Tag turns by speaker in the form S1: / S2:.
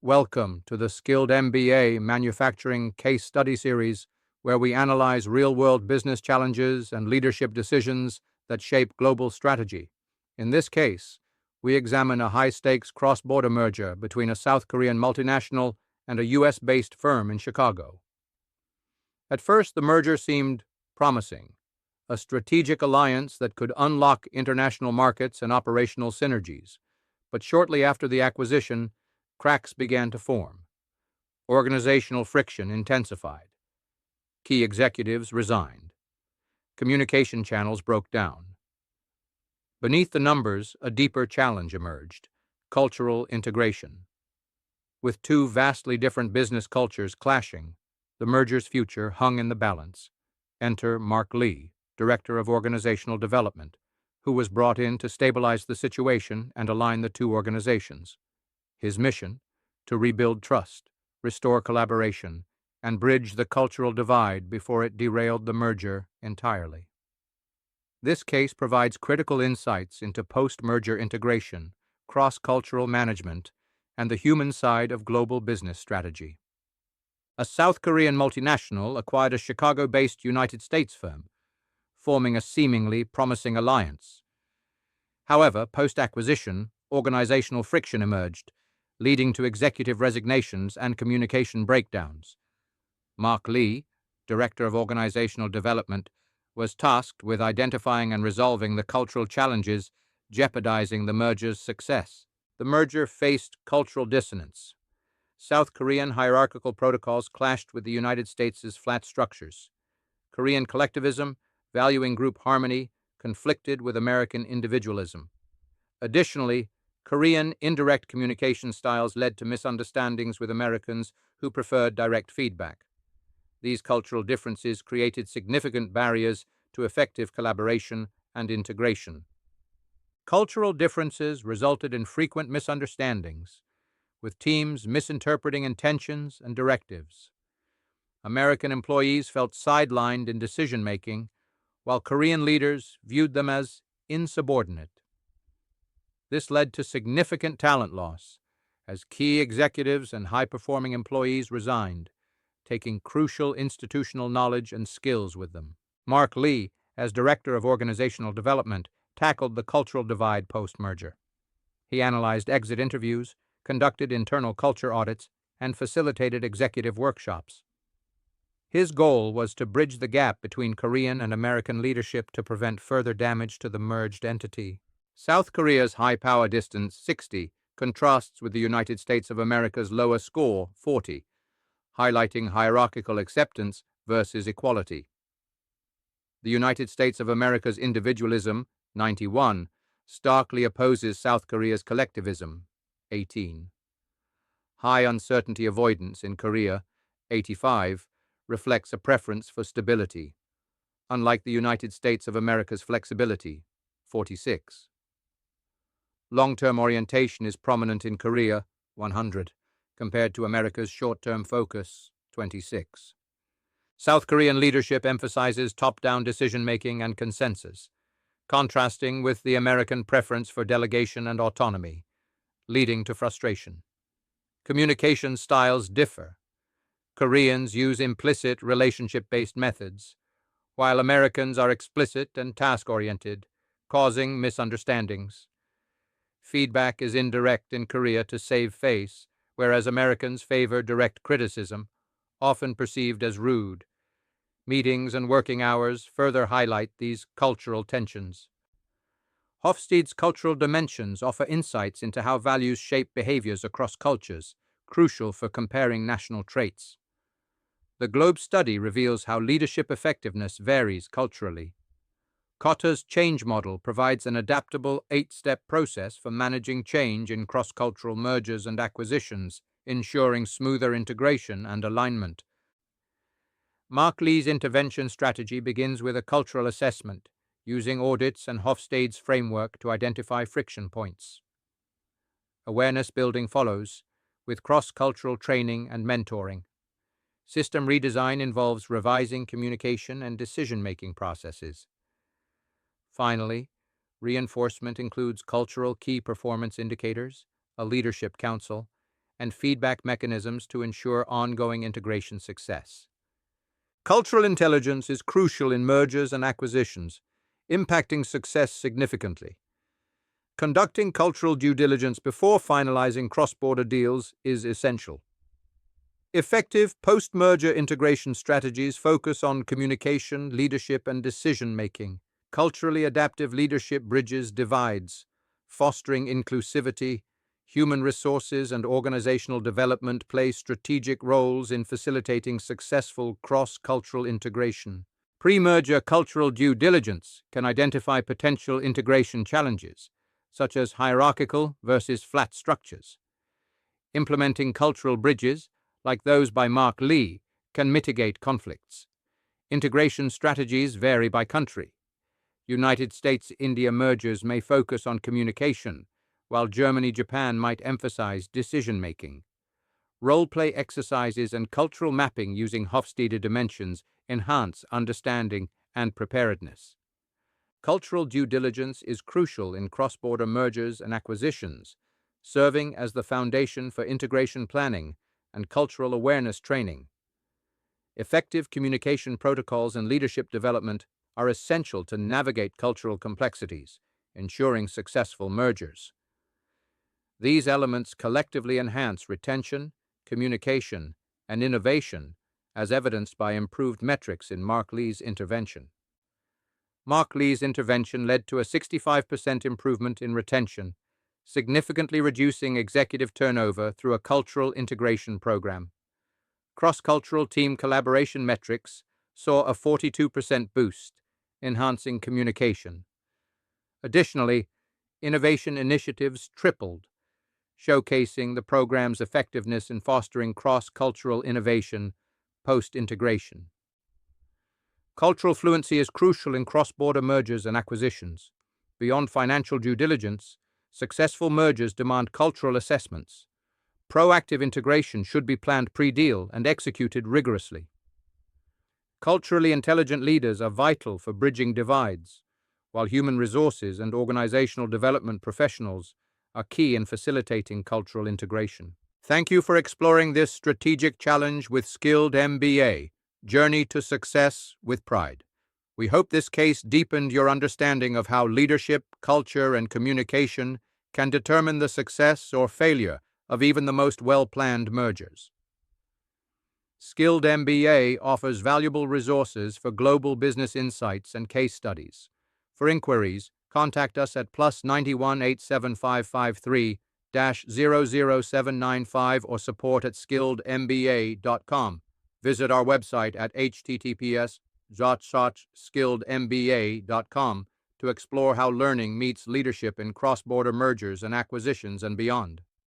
S1: Welcome to the Skilled MBA Manufacturing Case Study Series, where we analyze real-world business challenges and leadership decisions that shape global strategy. In this case, we examine a high-stakes cross-border merger between a South Korean multinational and a U.S.-based firm in Chicago. At first, the merger seemed promising, a strategic alliance that could unlock international markets and operational synergies. But shortly after the acquisition, cracks began to form. Organizational friction intensified. Key executives resigned. Communication channels broke down. Beneath the numbers, a deeper challenge emerged: cultural integration. With two vastly different business cultures clashing, the merger's future hung in the balance. Enter Mark Lee, Director of Organizational Development, who was brought in to stabilize the situation and align the two organizations. His mission: to rebuild trust, restore collaboration, and bridge the cultural divide before it derailed the merger entirely. This case provides critical insights into post-merger integration, cross-cultural management, and the human side of global business strategy. A South Korean multinational acquired a Chicago-based United States firm, forming a seemingly promising alliance. However, post-acquisition, organizational friction emerged, leading to executive resignations and communication breakdowns. Mark Lee, Director of Organizational Development, was tasked with identifying and resolving the cultural challenges jeopardizing the merger's success. The merger faced cultural dissonance. South Korean hierarchical protocols clashed with the United States' flat structures. Korean collectivism, valuing group harmony, conflicted with American individualism. Additionally, Korean indirect communication styles led to misunderstandings with Americans who preferred direct feedback. These cultural differences created significant barriers to effective collaboration and integration. Cultural differences resulted in frequent misunderstandings, with teams misinterpreting intentions and directives. American employees felt sidelined in decision-making, while Korean leaders viewed them as insubordinate. This led to significant talent loss, as key executives and high-performing employees resigned, taking crucial institutional knowledge and skills with them. Mark Lee, as Director of Organizational Development, tackled the cultural divide post-merger. He analyzed exit interviews, conducted internal culture audits, and facilitated executive workshops. His goal was to bridge the gap between Korean and American leadership to prevent further damage to the merged entity. South Korea's high power distance, 60, contrasts with the United States of America's lower score, 40, highlighting hierarchical acceptance versus equality. The United States of America's individualism, 91, starkly opposes South Korea's collectivism, 18. High uncertainty avoidance in Korea, 85, reflects a preference for stability, unlike the United States of America's flexibility, 46. Long-term orientation is prominent in Korea, 100, compared to America's short-term focus, 26. South Korean leadership emphasizes top-down decision-making and consensus, contrasting with the American preference for delegation and autonomy, leading to frustration. Communication styles differ. Koreans use implicit relationship-based methods, while Americans are explicit and task-oriented, causing misunderstandings. Feedback is indirect in Korea to save face, whereas Americans favor direct criticism, often perceived as rude. Meetings and working hours further highlight these cultural tensions. Hofstede's cultural dimensions offer insights into how values shape behaviors across cultures, crucial for comparing national traits. The Globe study reveals how leadership effectiveness varies culturally. Kotter's change model provides an adaptable 8-step process for managing change in cross-cultural mergers and acquisitions, ensuring smoother integration and alignment. Mark Lee's intervention strategy begins with a cultural assessment, using audits and Hofstede's framework to identify friction points. Awareness building follows, with cross-cultural training and mentoring. System redesign involves revising communication and decision-making processes. Finally, reinforcement includes cultural key performance indicators, a leadership council, and feedback mechanisms to ensure ongoing integration success. Cultural intelligence is crucial in mergers and acquisitions, impacting success significantly. Conducting cultural due diligence before finalizing cross-border deals is essential. Effective post-merger integration strategies focus on communication, leadership, and decision-making. Culturally adaptive leadership bridges divides, fostering inclusivity. Human resources and organizational development play strategic roles in facilitating successful cross-cultural integration. Pre-merger cultural due diligence can identify potential integration challenges, such as hierarchical versus flat structures. Implementing cultural bridges, like those by Mark Lee, can mitigate conflicts. Integration strategies vary by country. United States-India mergers may focus on communication, while Germany-Japan might emphasize decision-making. Role-play exercises and cultural mapping using Hofstede dimensions enhance understanding and preparedness. Cultural due diligence is crucial in cross-border mergers and acquisitions, serving as the foundation for integration planning and cultural awareness training. Effective communication protocols and leadership development are essential to navigate cultural complexities, ensuring successful mergers. These elements collectively enhance retention, communication, and innovation, as evidenced by improved metrics in Mark Lee's intervention. Mark Lee's intervention led to a 65% improvement in retention, significantly reducing executive turnover through a cultural integration program. Cross-cultural team collaboration metrics saw a 42% boost, enhancing communication. Additionally, innovation initiatives tripled, showcasing the program's effectiveness in fostering cross-cultural innovation post-integration. Cultural fluency is crucial in cross-border mergers and acquisitions. Beyond financial due diligence, successful mergers demand cultural assessments. Proactive integration should be planned pre-deal and executed rigorously. Culturally intelligent leaders are vital for bridging divides, while human resources and organizational development professionals are key in facilitating cultural integration. Thank you for exploring this strategic challenge with Skilled MBA, Journey to Success with Pride. We hope this case deepened your understanding of how leadership, culture, and communication can determine the success or failure of even the most well-planned mergers. Skilled MBA offers valuable resources for global business insights and case studies. For inquiries, contact us at +91 87553 00795 or support@skilledmba.com. Visit our website at https://skilledmba.com to explore how learning meets leadership in cross-border mergers and acquisitions and beyond.